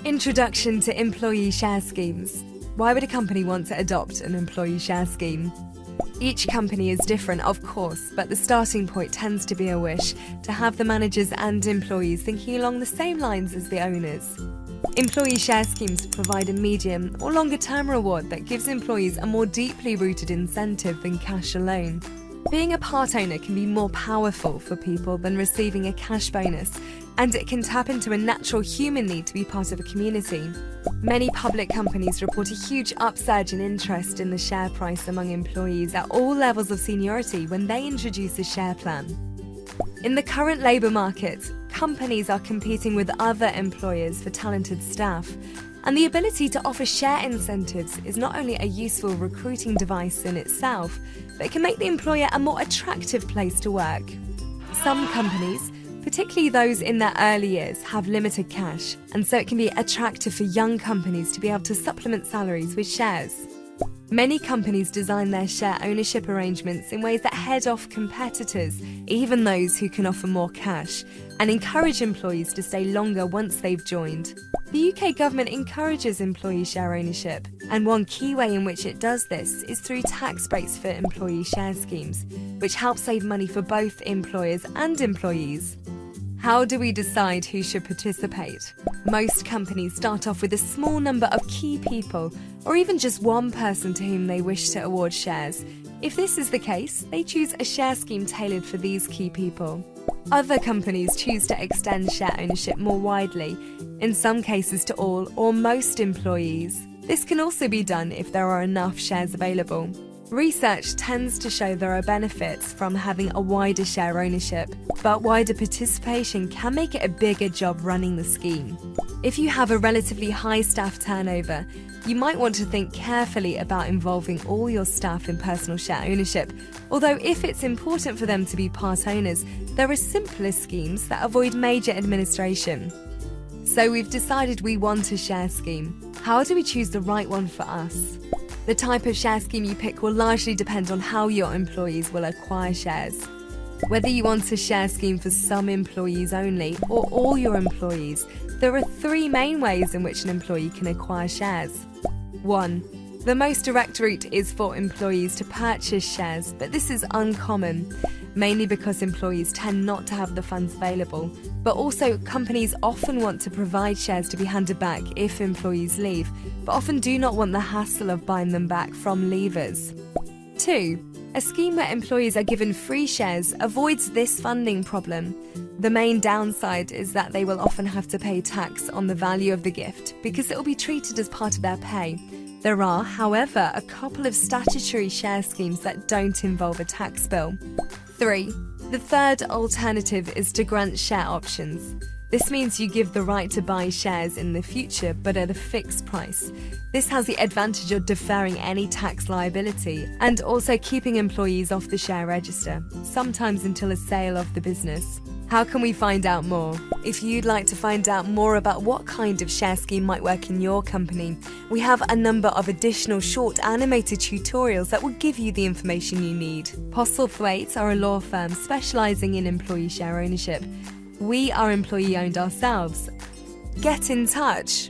Introduction to employee share schemes. Why would a company want to adopt an employee share scheme? Each company is different, of course, but the starting point tends to be a wish to have the managers and employees thinking along the same lines as the owners. Employee share schemes provide a medium or longer-term reward that gives employees a more deeply rooted incentive than cash alone. Being a part owner can be more powerful for people than receiving a cash bonus, and it can tap into a natural human need to be part of a community. Many public companies report a huge upsurge in interest in the share price among employees at all levels of seniority when they introduce a share plan. In the current labour market, companies are competing with other employers for talented staff, and the ability to offer share incentives is not only a useful recruiting device in itself, but it can make the employer a more attractive place to work. Some companies, particularly those in their early years, have limited cash, and so it can be attractive for young companies to be able to supplement salaries with shares. Many companies design their share ownership arrangements in ways that head off competitors, even those who can offer more cash, and encourage employees to stay longer once they've joined. The UK government encourages employee share ownership, and one key way in which it does this is through tax breaks for employee share schemes, which help save money for both employers and employees. How do we decide who should participate? Most companies start off with a small number of key people, or even just one person to whom they wish to award shares. If this is the case, they choose a share scheme tailored for these key people. Other companies choose to extend share ownership more widely, in some cases to all or most employees. This can also be done if there are enough shares available. Research tends to show there are benefits from having a wider share ownership, but wider participation can make it a bigger job running the scheme. If you have a relatively high staff turnover, you might want to think carefully about involving all your staff in personal share ownership, although if it's important for them to be part owners, there are simpler schemes that avoid major administration. So we've decided we want a share scheme. How do we choose the right one for us? The type of share scheme you pick will largely depend on how your employees will acquire shares. Whether you want a share scheme for some employees only or all your employees, there are three main ways in which an employee can acquire shares. 1. The most direct route is for employees to purchase shares, but this is uncommon, mainly because employees tend not to have the funds available, but also companies often want to provide shares to be handed back if employees leave, but often do not want the hassle of buying them back from leavers. 2. A scheme where employees are given free shares avoids this funding problem. The main downside is that they will often have to pay tax on the value of the gift because it will be treated as part of their pay. There are, however, a couple of statutory share schemes that don't involve a tax bill. 3. The third alternative is to grant share options. This means you give the right to buy shares in the future, but at a fixed price. This has the advantage of deferring any tax liability and also keeping employees off the share register, sometimes until a sale of the business. How can we find out more? If you'd like to find out more about what kind of share scheme might work in your company, we have a number of additional short animated tutorials that will give you the information you need. Postlethwaite are a law firm specialising in employee share ownership. We are employee owned ourselves. Get in touch!